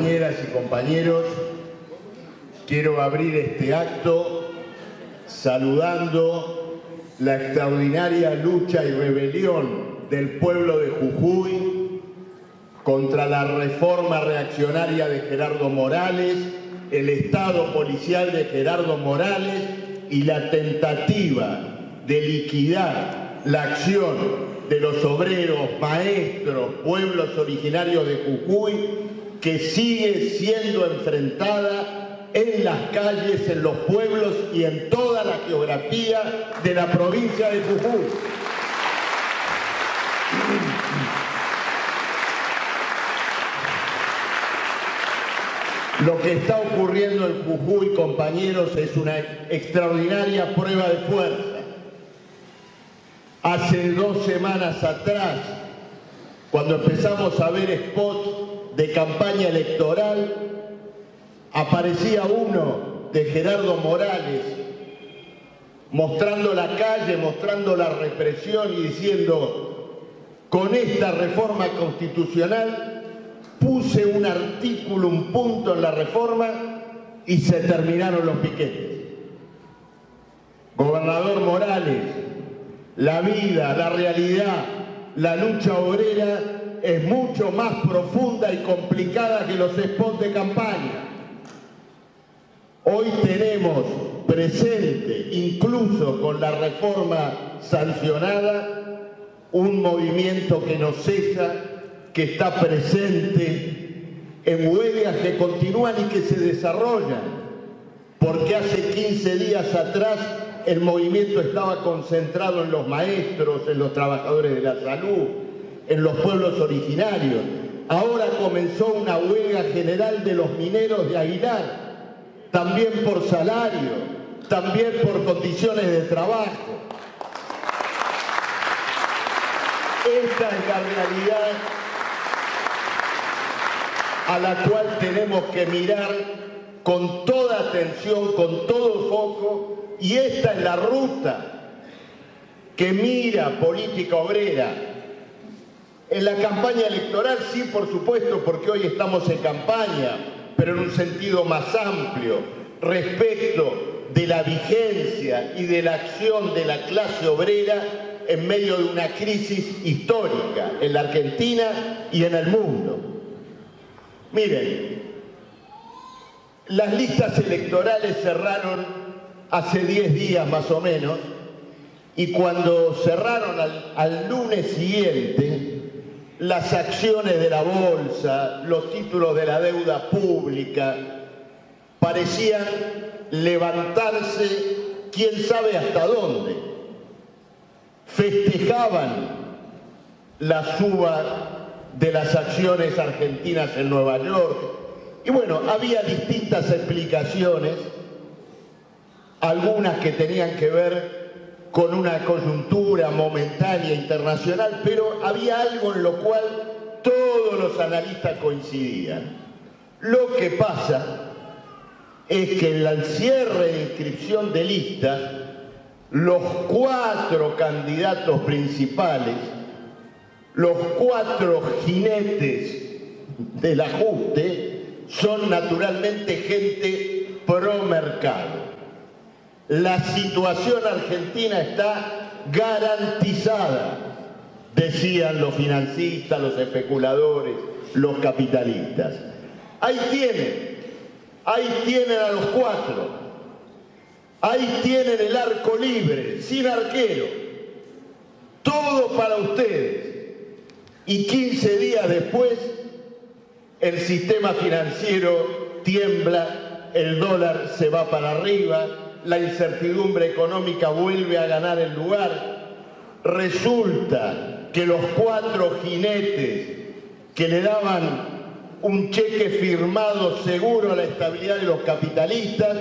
compañeras y compañeros, quiero abrir este acto saludando la extraordinaria lucha y rebelión del pueblo de Jujuy contra la reforma reaccionaria de Gerardo Morales, el Estado policial de Gerardo Morales y la tentativa de liquidar la acción de los obreros, maestros, pueblos originarios de Jujuy, que sigue siendo enfrentada en las calles, en los pueblos y en toda la geografía de la provincia de Jujuy. Lo que está ocurriendo en Jujuy, compañeros, es una extraordinaria prueba de fuerza. Hace 2 semanas atrás, cuando empezamos a ver spots de campaña electoral, aparecía uno de Gerardo Morales mostrando la calle, mostrando la represión y diciendo: con esta reforma constitucional puse un artículo, un punto en la reforma y se terminaron los piquetes. Gobernador Morales, la vida, la realidad, la lucha obrera es mucho más profunda y complicada que los spots de campaña. Hoy tenemos presente, incluso con la reforma sancionada, un movimiento que no cesa, que está presente en huelgas que continúan y que se desarrollan, porque hace 15 días atrás el movimiento estaba concentrado en los maestros, en los trabajadores de la salud, en los pueblos originarios. Ahora comenzó una huelga general de los mineros de Aguilar, también por salario, también por condiciones de trabajo. Esta es la realidad a la cual tenemos que mirar con toda atención, con todo foco, y esta es la ruta que mira Política Obrera. En la campaña electoral sí, por supuesto, porque hoy estamos en campaña, pero en un sentido más amplio, respecto de la vigencia y de la acción de la clase obrera en medio de una crisis histórica en la Argentina y en el mundo. Miren, las listas electorales cerraron hace 10 días más o menos, y cuando cerraron al lunes siguiente, las acciones de la bolsa, los títulos de la deuda pública, parecían levantarse quién sabe hasta dónde. Festejaban la suba de las acciones argentinas en Nueva York. Y bueno, había distintas explicaciones, algunas que tenían que ver con una coyuntura momentánea internacional, pero había algo en lo cual todos los analistas coincidían. Lo que pasa es que en el cierre de inscripción de listas, los 4 candidatos principales, los 4 jinetes del ajuste, son naturalmente gente pro mercado. La situación argentina está garantizada, decían los financistas, los especuladores, los capitalistas. Ahí tienen a los 4, ahí tienen el arco libre, sin arquero, todo para ustedes. Y 15 días después, el sistema financiero tiembla, el dólar se va para arriba, la incertidumbre económica vuelve a ganar el lugar. Resulta que los 4 jinetes que le daban un cheque firmado seguro a la estabilidad de los capitalistas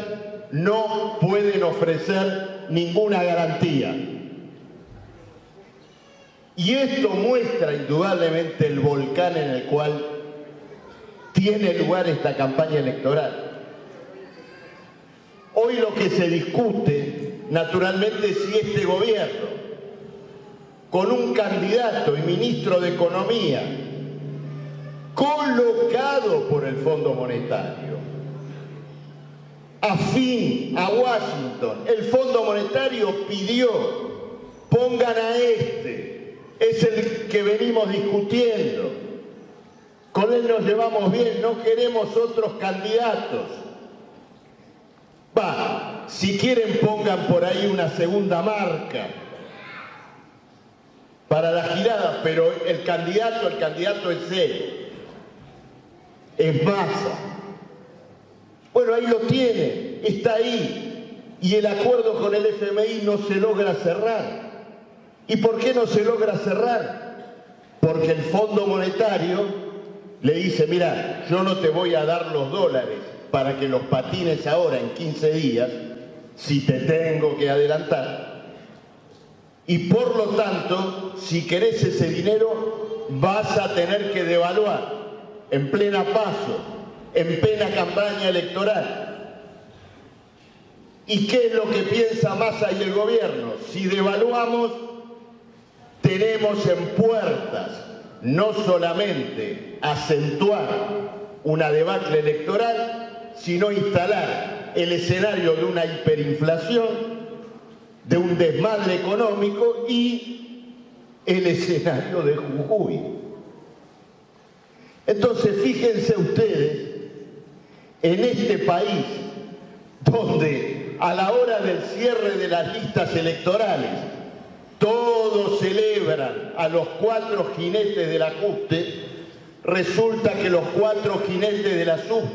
no pueden ofrecer ninguna garantía. Y esto muestra indudablemente el volcán en el cual tiene lugar esta campaña electoral. Hoy lo que se discute, naturalmente, es si este gobierno, con un candidato y ministro de Economía colocado por el Fondo Monetario, afín a Washington. El Fondo Monetario pidió, pongan a este, es el que venimos discutiendo, con él nos llevamos bien, no queremos otros candidatos. Si quieren pongan por ahí una segunda marca para la girada, pero el candidato es él, es Massa. Bueno, ahí lo tiene, está ahí, y el acuerdo con el FMI no se logra cerrar. ¿Y por qué no se logra cerrar? Porque el Fondo Monetario le dice, mira, yo no te voy a dar los dólares para que los patines ahora en 15 días, si te tengo que adelantar, y por lo tanto, si querés ese dinero, vas a tener que devaluar en plena paso, en plena campaña electoral. ¿Y qué es lo que piensa Massa y el gobierno? Si devaluamos, tenemos en puertas no solamente acentuar una debacle electoral, sino instalar el escenario de una hiperinflación, de un desmadre económico y el escenario de Jujuy. Entonces, fíjense ustedes, en este país, donde a la hora del cierre de las listas electorales, todos celebran a los 4 jinetes del ajuste, resulta que los 4 jinetes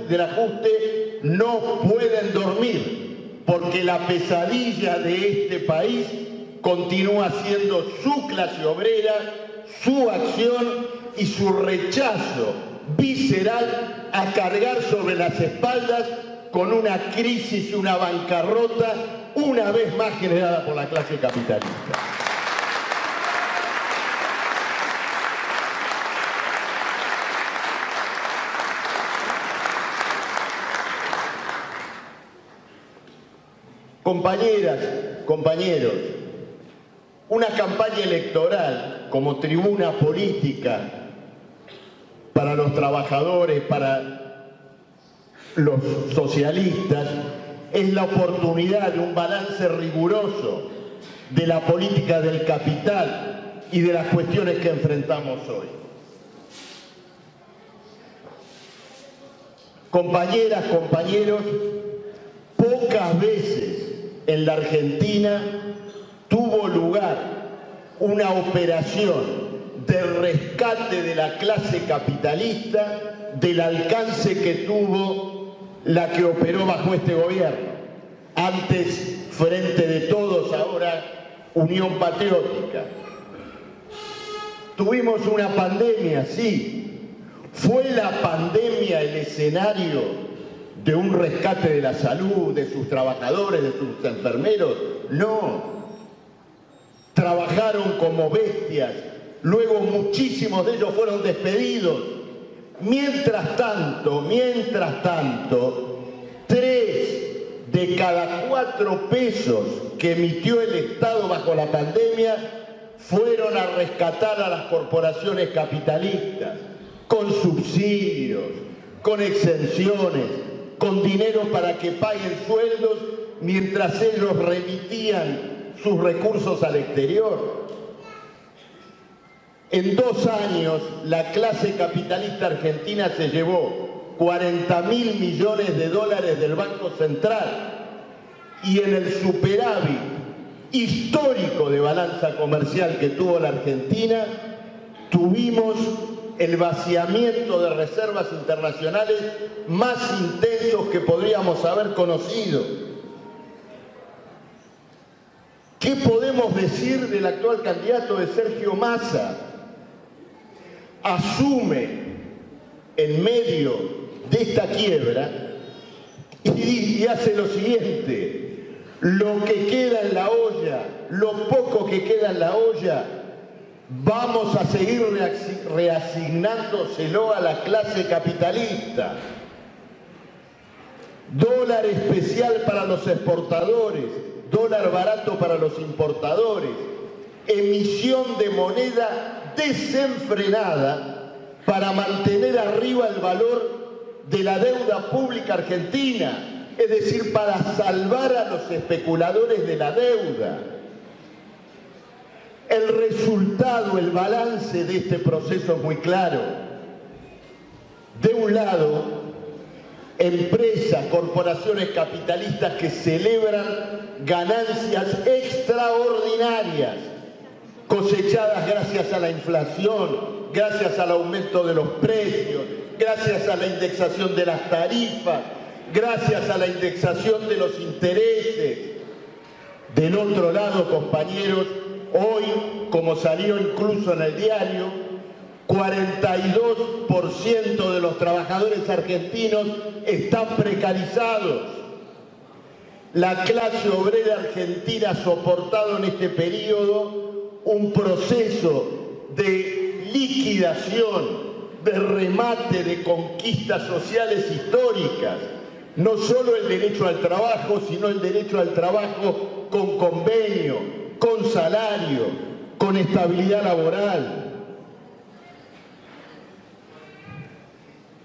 del ajuste no pueden dormir, porque la pesadilla de este país continúa siendo su clase obrera, su acción y su rechazo visceral a cargar sobre las espaldas con una crisis y una bancarrota una vez más generada por la clase capitalista. Compañeras, compañeros, una campaña electoral como tribuna política para los trabajadores, para los socialistas, es la oportunidad de un balance riguroso de la política del capital y de las cuestiones que enfrentamos hoy. Compañeras, compañeros, pocas veces en la Argentina tuvo lugar una operación de rescate de la clase capitalista del alcance que tuvo la que operó bajo este gobierno. Antes, Frente de Todos, ahora Unión Patriótica. Tuvimos una pandemia, sí. ¿Fue la pandemia el escenario de un rescate de la salud, de sus trabajadores, de sus enfermeros? No. Trabajaron como bestias, luego muchísimos de ellos fueron despedidos. Mientras tanto, 3 de cada 4 pesos que emitió el Estado bajo la pandemia fueron a rescatar a las corporaciones capitalistas, con subsidios, con exenciones, con dinero para que paguen sueldos mientras ellos remitían sus recursos al exterior. En 2 años, la clase capitalista argentina se llevó 40.000 millones de dólares del Banco Central y en el superávit histórico de balanza comercial que tuvo la Argentina, tuvimos el vaciamiento de reservas internacionales más intensos que podríamos haber conocido. ¿Qué podemos decir del actual candidato de Sergio Massa? Asume en medio de esta quiebra y hace lo siguiente: lo que queda en la olla, lo poco que queda en la olla, vamos a seguir reasignándoselo a la clase capitalista. Dólar especial para los exportadores, dólar barato para los importadores, emisión de moneda desenfrenada para mantener arriba el valor de la deuda pública argentina, es decir, para salvar a los especuladores de la deuda. El resultado, el balance de este proceso es muy claro. De un lado, empresas, corporaciones capitalistas que celebran ganancias extraordinarias, cosechadas gracias a la inflación, gracias al aumento de los precios, gracias a la indexación de las tarifas, gracias a la indexación de los intereses. Del otro lado, compañeros, hoy, como salió incluso en el diario, 42% de los trabajadores argentinos están precarizados. La clase obrera argentina ha soportado en este periodo un proceso de liquidación, de remate de conquistas sociales históricas. No solo el derecho al trabajo, sino el derecho al trabajo con convenio, con salario, con estabilidad laboral.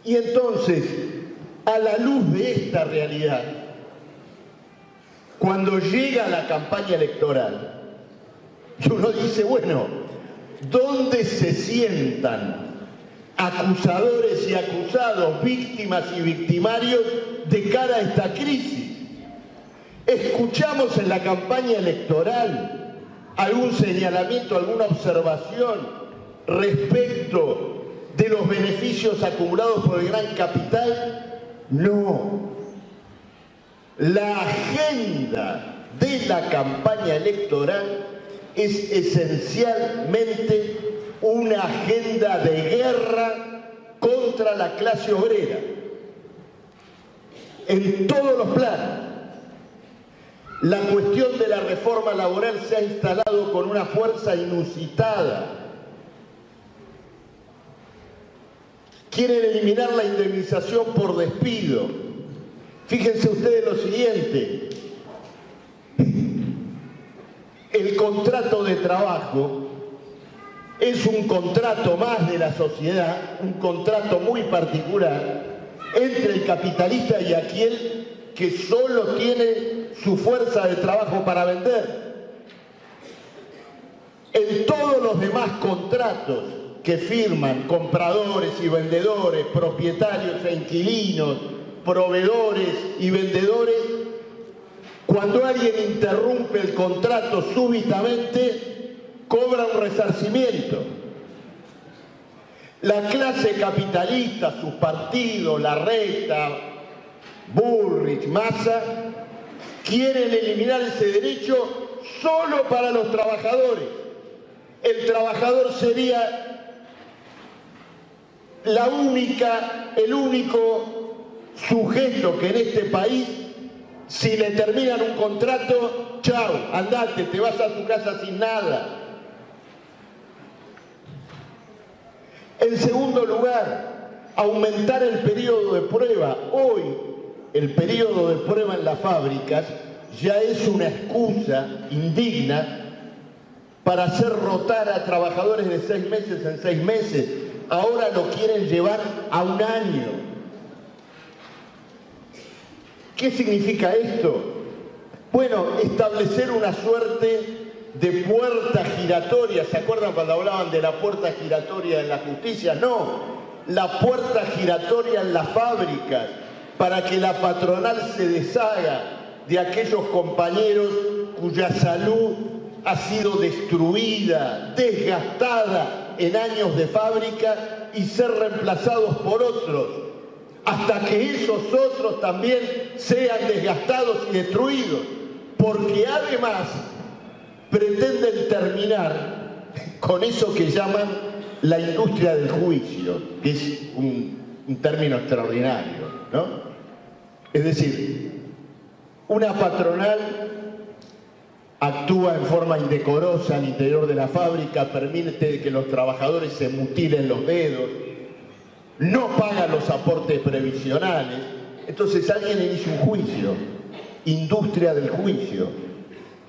Y entonces, a la luz de esta realidad, cuando llega la campaña electoral, y uno dice, bueno, ¿dónde se sientan acusadores y acusados, víctimas y victimarios de cara a esta crisis? ¿Escuchamos en la campaña electoral algún señalamiento, alguna observación respecto de los beneficios acumulados por el gran capital? No. La agenda de la campaña electoral es esencialmente una agenda de guerra contra la clase obrera, en todos los planos. La cuestión de la reforma laboral se ha instalado con una fuerza inusitada. Quieren eliminar la indemnización por despido. Fíjense ustedes lo siguiente. El contrato de trabajo es un contrato más de la sociedad, un contrato muy particular entre el capitalista y aquel que solo tiene su fuerza de trabajo para vender. En todos los demás contratos que firman compradores y vendedores, propietarios e inquilinos, proveedores y vendedores, cuando alguien interrumpe el contrato súbitamente, cobra un resarcimiento. La clase capitalista, sus partidos, la Reta, Bullrich, Massa, quieren eliminar ese derecho solo para los trabajadores. El trabajador sería el único sujeto que en este país, si le terminan un contrato, chao, andate, te vas a tu casa sin nada. En segundo lugar, aumentar el periodo de prueba. Hoy, el periodo de prueba en las fábricas ya es una excusa indigna para hacer rotar a trabajadores de 6 meses en 6 meses. Ahora lo quieren llevar a 1 año. ¿Qué significa esto? Bueno, establecer una suerte de puerta giratoria. ¿Se acuerdan cuando hablaban de la puerta giratoria en la justicia? No, la puerta giratoria en las fábricas, para que la patronal se deshaga de aquellos compañeros cuya salud ha sido destruida, desgastada en años de fábrica y ser reemplazados por otros, hasta que esos otros también sean desgastados y destruidos, porque además pretenden terminar con eso que llaman la industria del juicio, que es un término extraordinario, ¿no? Es decir, una patronal actúa en forma indecorosa al interior de la fábrica, permite que los trabajadores se mutilen los dedos, no paga los aportes previsionales. Entonces alguien inicia un juicio, industria del juicio.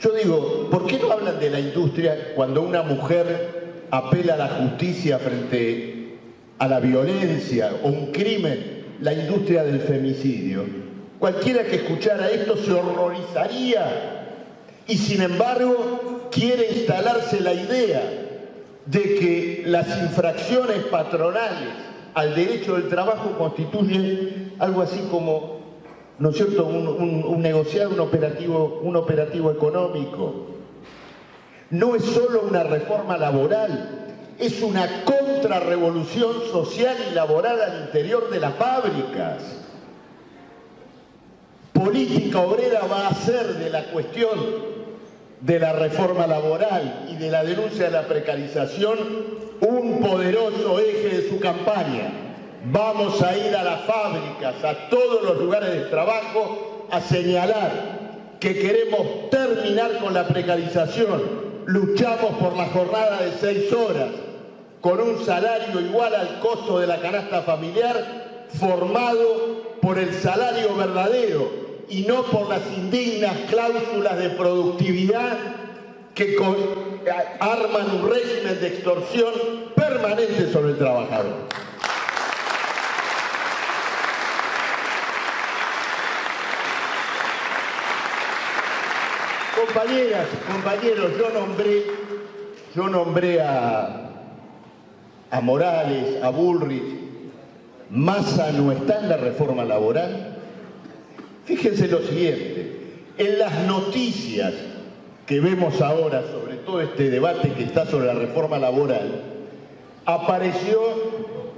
Yo digo, ¿por qué no hablan de la industria cuando una mujer apela a la justicia frente a la violencia o un crimen, la industria del femicidio. Cualquiera que escuchara esto se horrorizaría y sin embargo quiere instalarse la idea de que las infracciones patronales al derecho del trabajo constituyen algo así como, ¿no es cierto?, un negociado, un operativo económico. No es solo una reforma laboral, es una contrarrevolución social y laboral al interior de las fábricas. Política Obrera va a hacer de la cuestión de la reforma laboral y de la denuncia de la precarización un poderoso eje de su campaña. Vamos a ir a las fábricas, a todos los lugares de trabajo, a señalar que queremos terminar con la precarización. Luchamos por la jornada de 6 horas, con un salario igual al costo de la canasta familiar, formado por el salario verdadero y no por las indignas cláusulas de productividad que arman un régimen de extorsión permanente sobre el trabajador. Compañeras, compañeros, yo nombré a Morales, a Bullrich. Massa no está en la reforma laboral. Fíjense lo siguiente, en las noticias que vemos ahora sobre todo este debate que está sobre la reforma laboral, apareció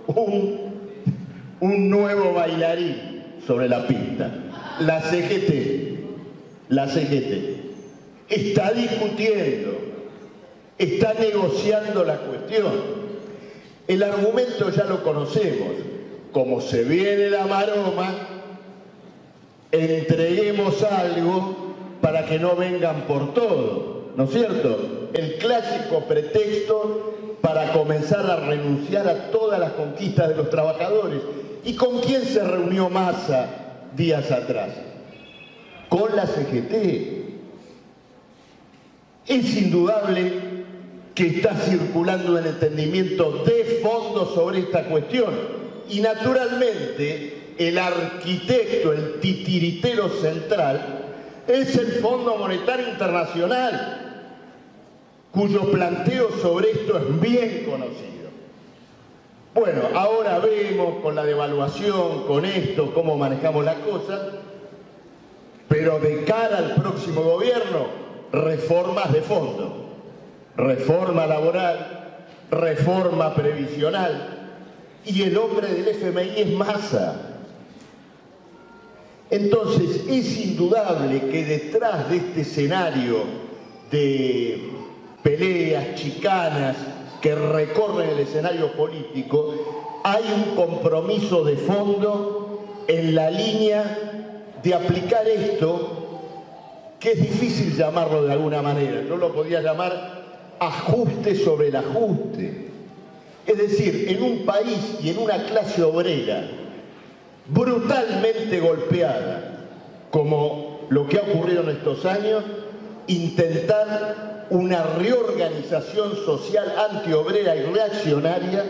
un nuevo bailarín sobre la pista, la CGT. La CGT está discutiendo, está negociando la cuestión. El argumento ya lo conocemos, como se viene la maroma, entreguemos algo para que no vengan por todo, ¿no es cierto? El clásico pretexto para comenzar a renunciar a todas las conquistas de los trabajadores. ¿Y con quién se reunió Massa días atrás? Con la CGT. Es indudable que está circulando un entendimiento de fondo sobre esta cuestión y naturalmente el arquitecto, el titiritero central es el Fondo Monetario Internacional, cuyo planteo sobre esto es bien conocido. Bueno, ahora vemos con la devaluación, con esto, cómo manejamos las cosas, pero de cara al próximo gobierno, reformas de fondo, reforma laboral, reforma previsional, y el hombre del FMI es Massa. Entonces es indudable que detrás de este escenario de peleas, chicanas que recorren el escenario político, hay un compromiso de fondo en la línea de aplicar esto, que es difícil llamarlo de alguna manera. Yo lo podía llamar ajuste sobre el ajuste. Es decir, en un país y en una clase obrera brutalmente golpeada, como lo que ha ocurrido en estos años, intentar una reorganización social antiobrera y reaccionaria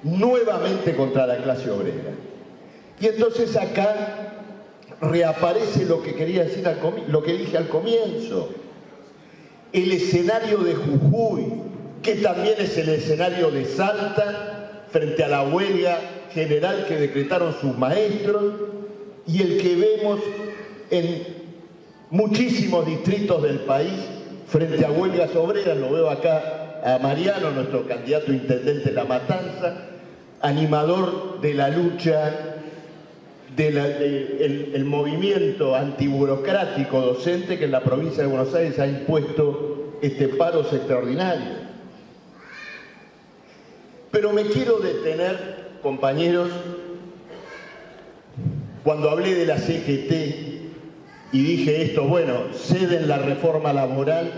nuevamente contra la clase obrera. Y entonces acá reaparece lo que quería decir, lo que dije al comienzo, el escenario de Jujuy, que también es el escenario de Salta, frente a la huelga general que decretaron sus maestros, y el que vemos en muchísimos distritos del país, frente a huelgas obreras. Lo veo acá a Mariano, nuestro candidato a intendente de La Matanza, animador de la lucha del movimiento antiburocrático docente que en la provincia de Buenos Aires ha impuesto este paros extraordinarios. Pero me quiero detener, compañeros, cuando hablé de la CGT y dije esto, bueno, ceden la reforma laboral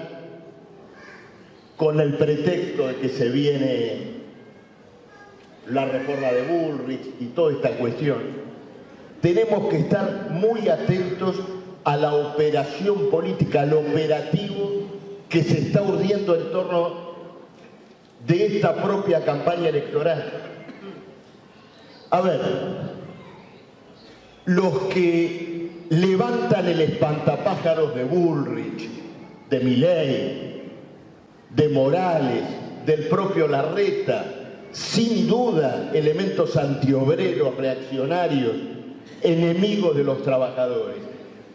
con el pretexto de que se viene la reforma de Bullrich y toda esta cuestión. Tenemos que estar muy atentos a la operación política, al operativo que se está urdiendo en torno de esta propia campaña electoral. A ver, los que levantan el espantapájaros de Bullrich, de Milei, de Morales, del propio Larreta, sin duda elementos antiobreros, reaccionarios, enemigos de los trabajadores.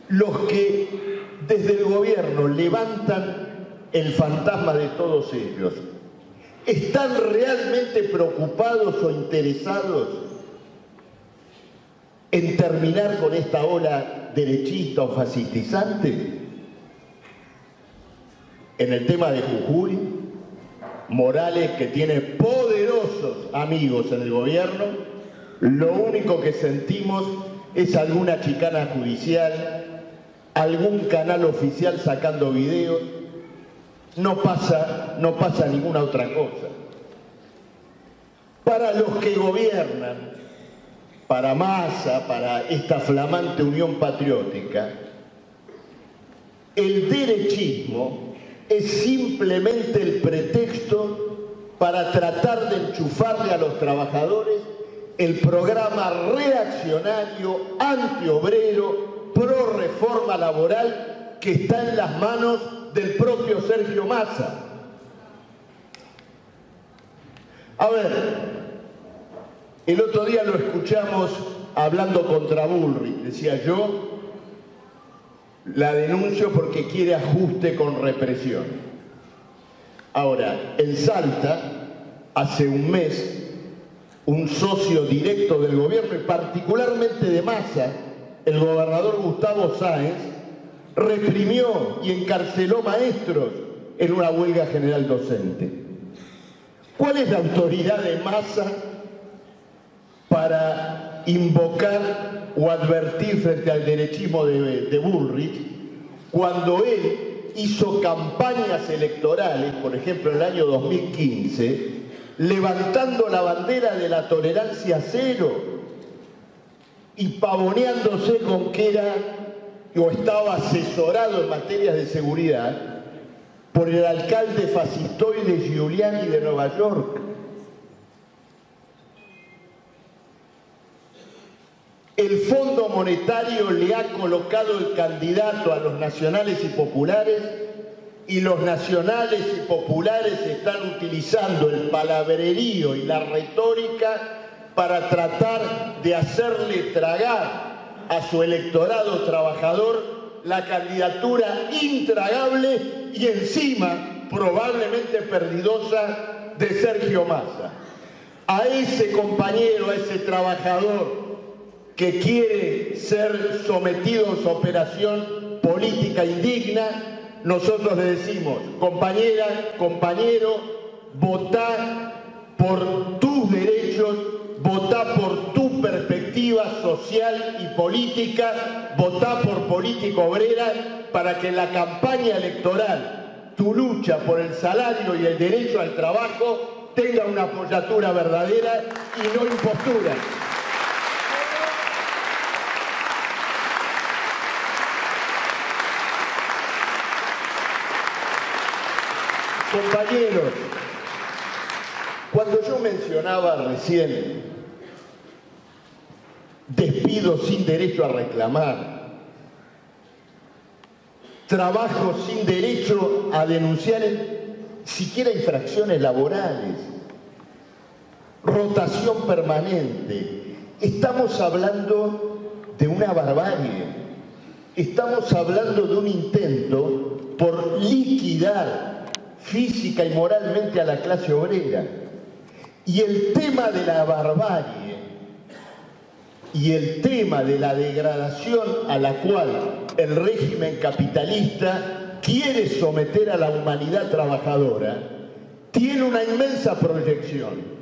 Los que desde el gobierno levantan el fantasma de todos ellos, ¿están realmente preocupados o interesados en terminar con esta ola derechista o fascistizante? En el tema de Jujuy, Morales, que tiene poderosos amigos en el gobierno, lo único que sentimos es alguna chicana judicial, algún canal oficial sacando videos, no pasa ninguna otra cosa. Para los que gobiernan, para Massa, para esta flamante Unión Patriótica, el derechismo es simplemente el pretexto para tratar de enchufarle a los trabajadores el programa reaccionario, antiobrero, pro reforma laboral que está en las manos del propio Sergio Massa. A ver, el otro día lo escuchamos hablando contra Bullrich, decía yo, la denuncio porque quiere ajuste con represión. Ahora, en Salta, hace un mes, un socio directo del gobierno y particularmente de Massa, el gobernador Gustavo Sáenz, reprimió y encarceló maestros en una huelga general docente. ¿Cuál es la autoridad de Massa para invocar o advertir frente al derechismo de Bullrich cuando él hizo campañas electorales, por ejemplo en el año 2015, levantando la bandera de la tolerancia cero y pavoneándose con que era o estaba asesorado en materias de seguridad por el alcalde fascistoide Giuliani de Nueva York? El Fondo Monetario le ha colocado el candidato a los nacionales y populares, y los nacionales y populares están utilizando el palabrerío y la retórica para tratar de hacerle tragar a su electorado trabajador la candidatura intragable y encima probablemente perdidosa de Sergio Massa. A ese compañero, a ese trabajador que quiere ser sometido a su operación política indigna, nosotros le decimos, compañera, compañero, votá por tus derechos, votá por tu perspectiva social y política, votá por política obrera para que en la campaña electoral tu lucha por el salario y el derecho al trabajo tenga una apoyatura verdadera y no impostura. Compañeros, cuando yo mencionaba recién despidos sin derecho a reclamar, trabajo sin derecho a denunciar siquiera infracciones laborales, rotación permanente, estamos hablando de una barbarie, estamos hablando de un intento por liquidar física y moralmente a la clase obrera. Y el tema de la barbarie y el tema de la degradación a la cual el régimen capitalista quiere someter a la humanidad trabajadora tiene una inmensa proyección.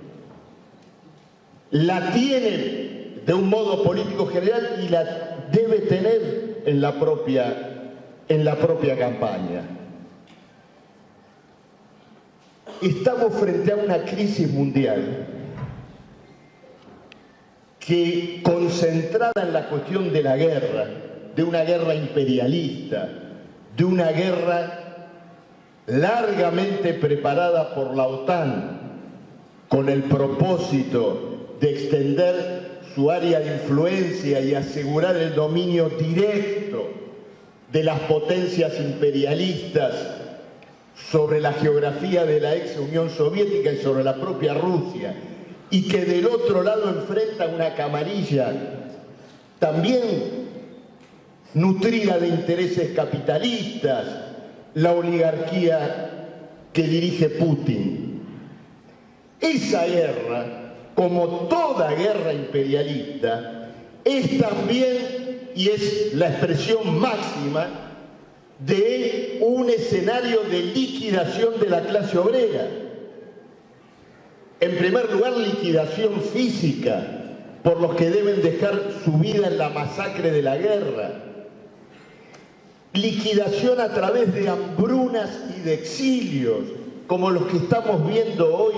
La tiene de un modo político general y la debe tener en la propia campaña. Estamos frente a una crisis mundial que, concentrada en la cuestión de la guerra, de una guerra imperialista, de una guerra largamente preparada por la OTAN con el propósito de extender su área de influencia y asegurar el dominio directo de las potencias imperialistas sobre la geografía de la ex Unión Soviética y sobre la propia Rusia, y que del otro lado enfrenta una camarilla también nutrida de intereses capitalistas, la oligarquía que dirige Putin. Esa guerra, como toda guerra imperialista, es también, y es la expresión máxima, de un escenario de liquidación de la clase obrera. En primer lugar, liquidación física por los que deben dejar su vida en la masacre de la guerra. Liquidación a través de hambrunas y de exilios, como los que estamos viendo hoy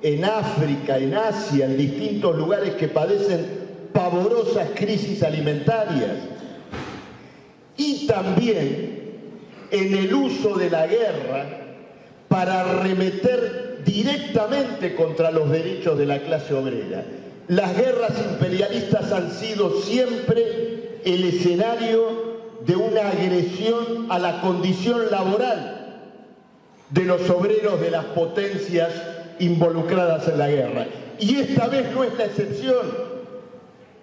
en África, en Asia, en distintos lugares que padecen pavorosas crisis alimentarias. Y también en el uso de la guerra para arremeter directamente contra los derechos de la clase obrera. Las guerras imperialistas han sido siempre el escenario de una agresión a la condición laboral de los obreros de las potencias involucradas en la guerra. Y esta vez no es la excepción.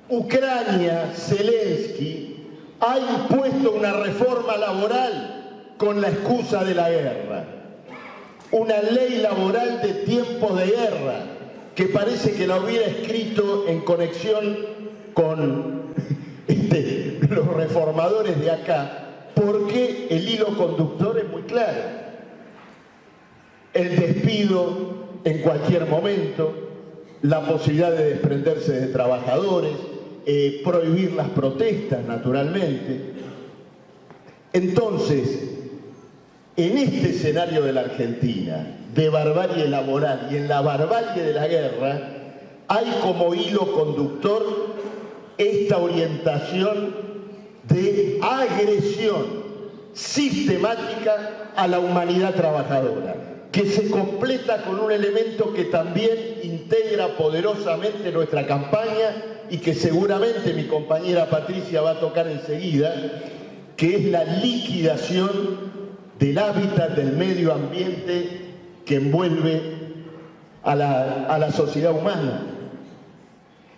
Ucrania, Zelensky, ha impuesto una reforma laboral con la excusa de la guerra. Una ley laboral de tiempos de guerra, que parece que la hubiera escrito en conexión con los reformadores de acá, porque el hilo conductor es muy claro. El despido en cualquier momento, la posibilidad de desprenderse de trabajadores, prohibir las protestas, naturalmente. Entonces, en este escenario de la Argentina, de barbarie laboral y en la barbarie de la guerra, hay como hilo conductor esta orientación de agresión sistemática a la humanidad trabajadora, que se completa con un elemento que también integra poderosamente nuestra campaña y que seguramente mi compañera Patricia va a tocar enseguida, que es la liquidación del hábitat, del medio ambiente que envuelve a la sociedad humana.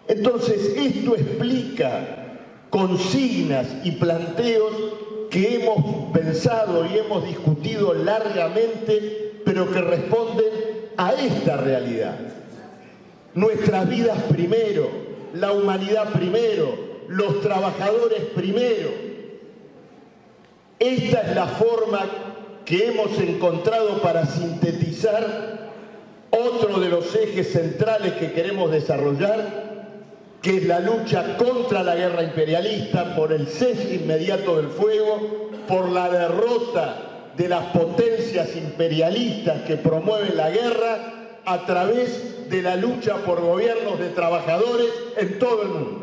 Entonces, esto explica consignas y planteos que hemos pensado y hemos discutido largamente, pero que responden a esta realidad. Nuestras vidas primero, la humanidad primero, los trabajadores primero. Esta es la forma que hemos encontrado para sintetizar otro de los ejes centrales que queremos desarrollar, que es la lucha contra la guerra imperialista, por el cese inmediato del fuego, por la derrota de las potencias imperialistas que promueven la guerra a través de la lucha por gobiernos de trabajadores en todo el mundo.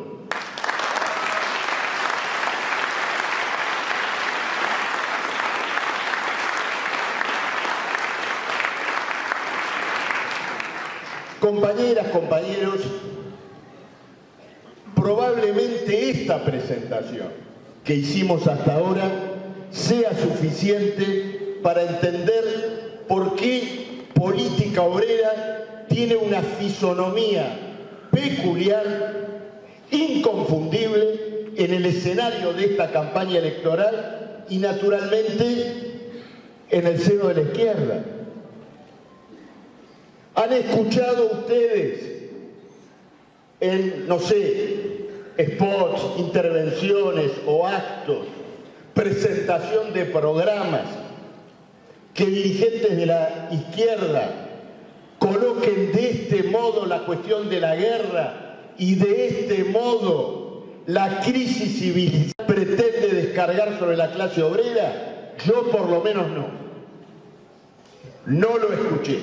Compañeras, compañeros, probablemente esta presentación que hicimos hasta ahora sea suficiente para entender por qué política obrera tiene una fisonomía peculiar, inconfundible en el escenario de esta campaña electoral y naturalmente en el seno de la izquierda. ¿Han escuchado ustedes en, no sé, spots, intervenciones o actos, presentación de programas, que dirigentes de la izquierda coloquen de este modo la cuestión de la guerra y de este modo la crisis civilizatoria pretende descargar sobre la clase obrera? Yo por lo menos no. No lo escuché.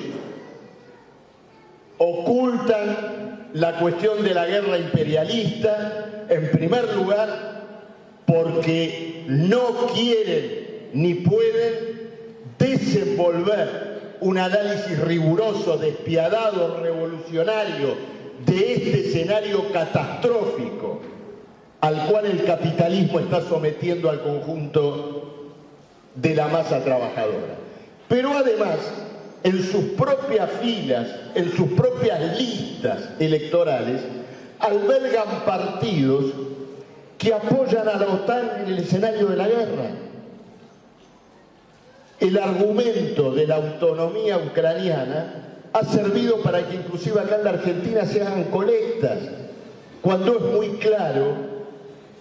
Ocultan la cuestión de la guerra imperialista, en primer lugar, porque no quieren ni pueden desenvolver un análisis riguroso, despiadado, revolucionario de este escenario catastrófico al cual el capitalismo está sometiendo al conjunto de la masa trabajadora. Pero además, en sus propias filas, en sus propias listas electorales, albergan partidos que apoyan a la OTAN en el escenario de la guerra. El argumento de la autonomía ucraniana ha servido para que inclusive acá en la Argentina se hagan colectas, cuando es muy claro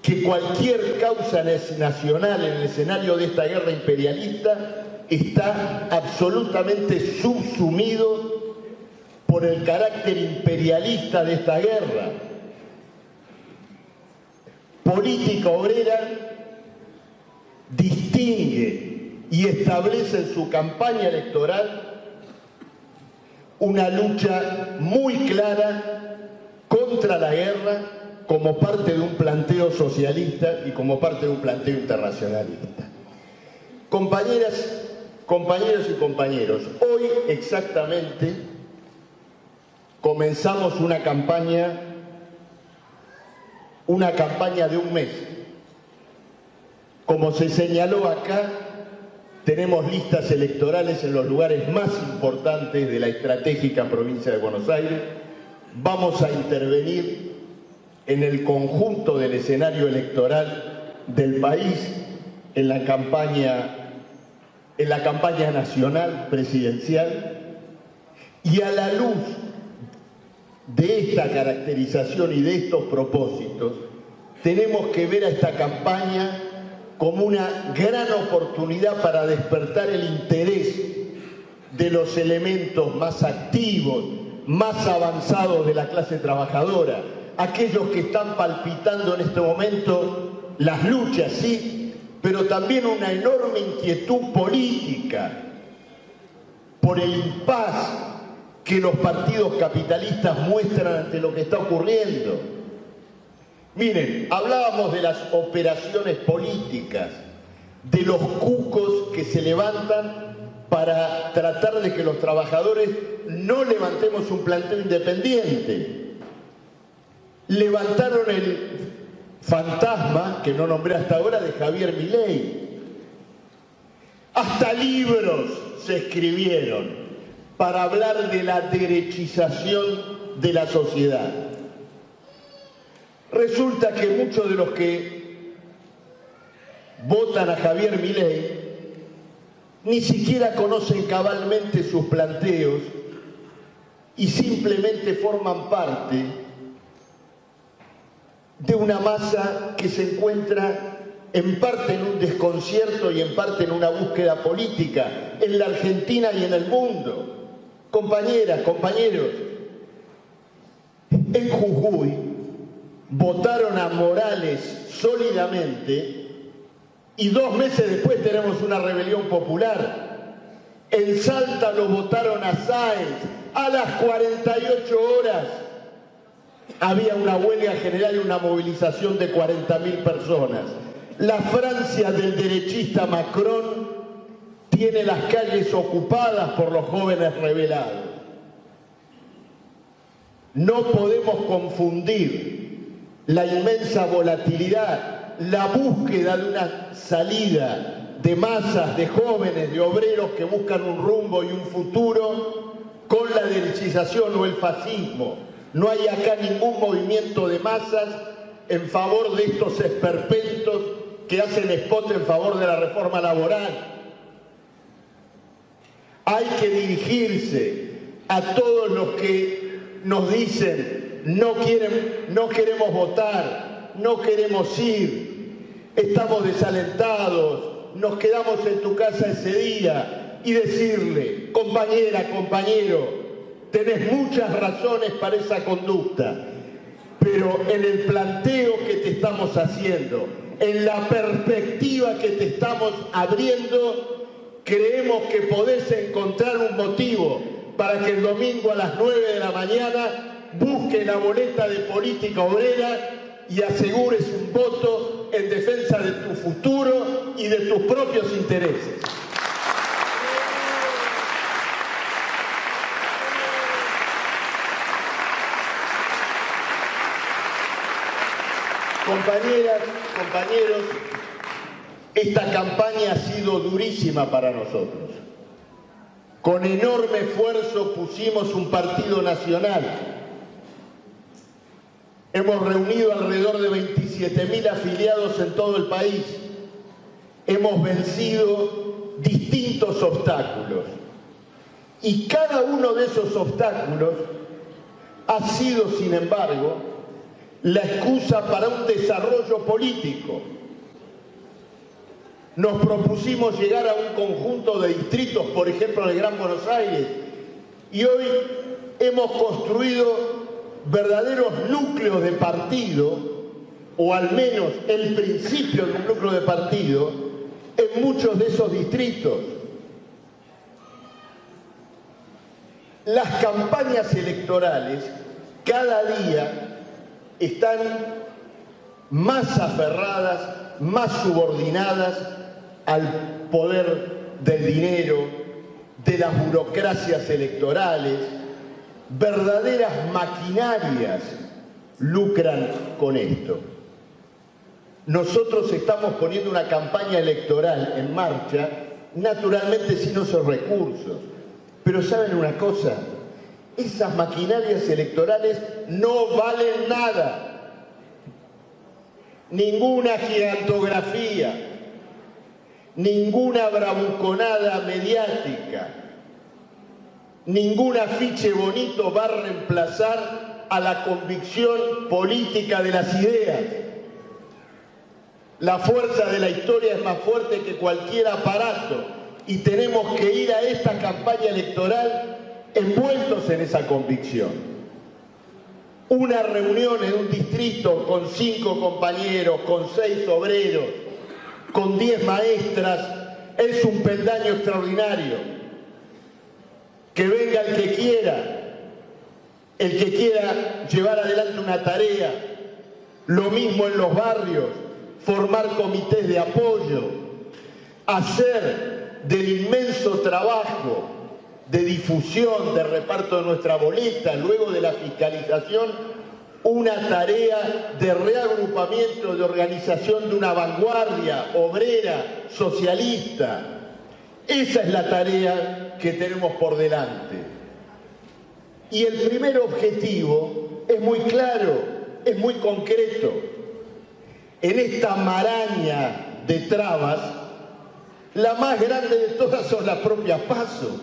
que cualquier causa nacional en el escenario de esta guerra imperialista está absolutamente subsumido por el carácter imperialista de esta guerra. Política Obrera distingue y establece en su campaña electoral una lucha muy clara contra la guerra como parte de un planteo socialista y como parte de un planteo internacionalista. Compañeras, compañeros y compañeros, hoy exactamente comenzamos una campaña de un mes. Como se señaló acá, tenemos listas electorales en los lugares más importantes de la estratégica provincia de Buenos Aires. Vamos a intervenir en el conjunto del escenario electoral del país, en la campaña nacional presidencial, y a la luz de esta caracterización y de estos propósitos, tenemos que ver a esta campaña como una gran oportunidad para despertar el interés de los elementos más activos, más avanzados de la clase trabajadora, aquellos que están palpitando en este momento las luchas, sí, pero también una enorme inquietud política por el impas que los partidos capitalistas muestran ante lo que está ocurriendo. Miren, hablábamos de las operaciones políticas, de los cucos que se levantan para tratar de que los trabajadores no levantemos un planteo independiente. Levantaron el fantasma, que no nombré hasta ahora, de Javier Milei. Hasta libros se escribieron para hablar de la derechización de la sociedad. Resulta que muchos de los que votan a Javier Milei ni siquiera conocen cabalmente sus planteos y simplemente forman parte de una masa que se encuentra en parte en un desconcierto y en parte en una búsqueda política en la Argentina y en el mundo. Compañeras, compañeros, en Jujuy votaron a Morales sólidamente y 2 meses después tenemos una rebelión popular. En Salta lo votaron a Sáenz. A las 48 horas había una huelga general y una movilización de 40.000 personas. La Francia del derechista Macron tiene las calles ocupadas por los jóvenes rebelados. No podemos confundir la inmensa volatilidad, la búsqueda de una salida de masas, de jóvenes, de obreros que buscan un rumbo y un futuro, con la derechización o el fascismo. No hay acá ningún movimiento de masas en favor de estos esperpentos que hacen spot en favor de la reforma laboral. Hay que dirigirse a todos los que nos dicen no queremos votar, no queremos ir, estamos desalentados, nos quedamos en tu casa ese día, y decirle, compañera, compañero, tenés muchas razones para esa conducta, pero en el planteo que te estamos haciendo, en la perspectiva que te estamos abriendo, creemos que podés encontrar un motivo para que el domingo a las 9 de la mañana busques la boleta de Política Obrera y asegures un voto en defensa de tu futuro y de tus propios intereses. Compañeras, compañeros, esta campaña ha sido durísima para nosotros. Con enorme esfuerzo pusimos un partido nacional. Hemos reunido alrededor de 27.000 afiliados en todo el país. Hemos vencido distintos obstáculos. Y cada uno de esos obstáculos ha sido, sin embargo, la excusa para un desarrollo político. Nos propusimos llegar a un conjunto de distritos, por ejemplo, en el Gran Buenos Aires, y hoy hemos construido verdaderos núcleos de partido, o al menos el principio de un núcleo de partido, en muchos de esos distritos. Las campañas electorales cada día están más aferradas, más subordinadas al poder del dinero, de las burocracias electorales. Verdaderas maquinarias lucran con esto. Nosotros estamos poniendo una campaña electoral en marcha, naturalmente sin esos recursos. Pero ¿saben una cosa? Esas maquinarias electorales no valen nada. Ninguna gigantografía, ninguna bravuconada mediática, ningún afiche bonito va a reemplazar a la convicción política de las ideas. La fuerza de la historia es más fuerte que cualquier aparato y tenemos que ir a esta campaña electoral envueltos en esa convicción. Una reunión en un distrito con 5 compañeros, con 6 obreros, con 10 maestras, es un peldaño extraordinario. Que venga el que quiera llevar adelante una tarea, lo mismo en los barrios, formar comités de apoyo, hacer del inmenso trabajo de difusión, de reparto de nuestra boleta, luego de la fiscalización, una tarea de reagrupamiento, de organización de una vanguardia obrera, socialista. Esa es la tarea que tenemos por delante. Y el primer objetivo es muy claro, es muy concreto. En esta maraña de trabas, la más grande de todas son las propias PASO.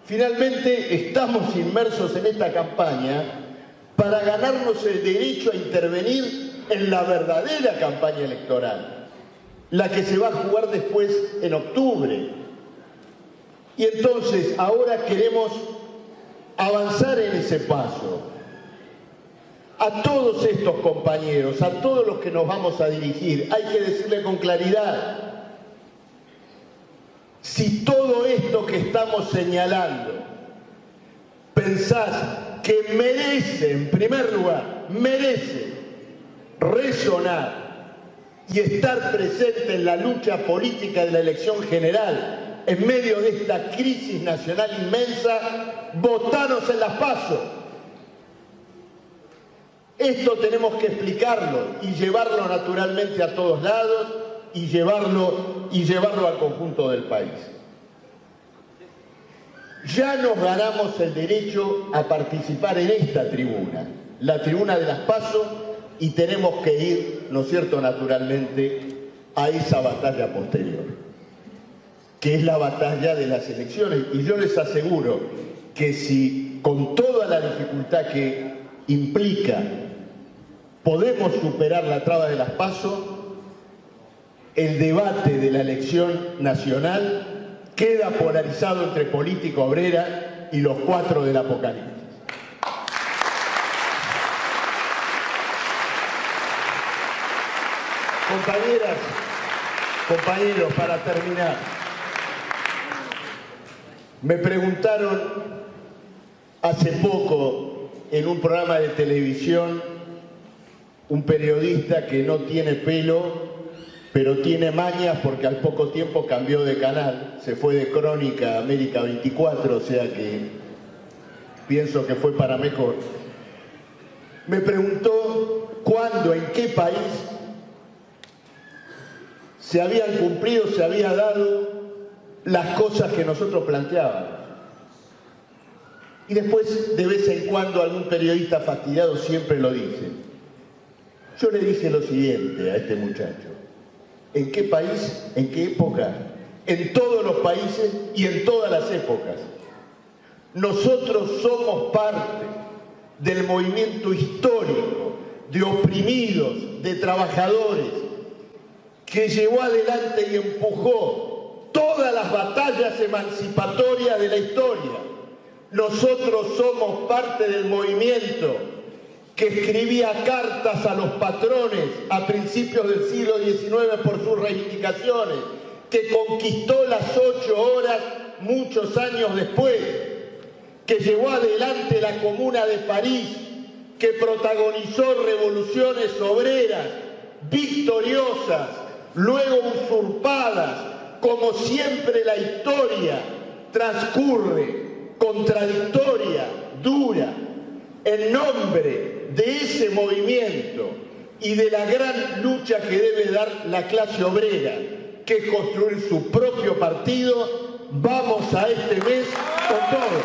Finalmente estamos inmersos en esta campaña para ganarnos el derecho a intervenir en la verdadera campaña electoral, la que se va a jugar después en octubre. Y entonces ahora queremos avanzar en ese paso. A todos estos compañeros, a todos los que nos vamos a dirigir, hay que decirle con claridad: si todo esto que estamos señalando pensás que merece, en primer lugar, merece resonar y estar presente en la lucha política de la elección general en medio de esta crisis nacional inmensa, votanos en las PASO. Esto tenemos que explicarlo y llevarlo naturalmente a todos lados y llevarlo al conjunto del país. Ya nos ganamos el derecho a participar en esta tribuna, la tribuna de las PASO, y tenemos que ir, ¿no es cierto?, naturalmente, a esa batalla posterior, que es la batalla de las elecciones. Y yo les aseguro que si con toda la dificultad que implica podemos superar la traba de las PASO, el debate de la elección nacional queda polarizado entre política obrera y los 4 del apocalipsis. Compañeras, compañeros, para terminar, me preguntaron hace poco en un programa de televisión un periodista que no tiene pelo, pero tiene mañas porque al poco tiempo cambió de canal, se fue de Crónica a América 24, o sea que pienso que fue para mejor. Me preguntó cuándo cuándo, en qué país se habían cumplido, se había dado las cosas que nosotros planteábamos. Y después, de vez en cuando, algún periodista fastidiado siempre lo dice. Yo le dije lo siguiente a este muchacho: ¿en qué país, en qué época? En todos los países y en todas las épocas. Nosotros somos parte del movimiento histórico de oprimidos, de trabajadores, que llevó adelante y empujó todas las batallas emancipatorias de la historia. Nosotros somos parte del movimiento que escribía cartas a los patrones a principios del siglo XIX por sus reivindicaciones, que conquistó las 8 horas muchos años después, que llevó adelante la Comuna de París, que protagonizó revoluciones obreras victoriosas, luego usurpadas, como siempre la historia transcurre, contradictoria, dura, en nombre de ese movimiento y de la gran lucha que debe dar la clase obrera, que es construir su propio partido. Vamos a este mes con todo.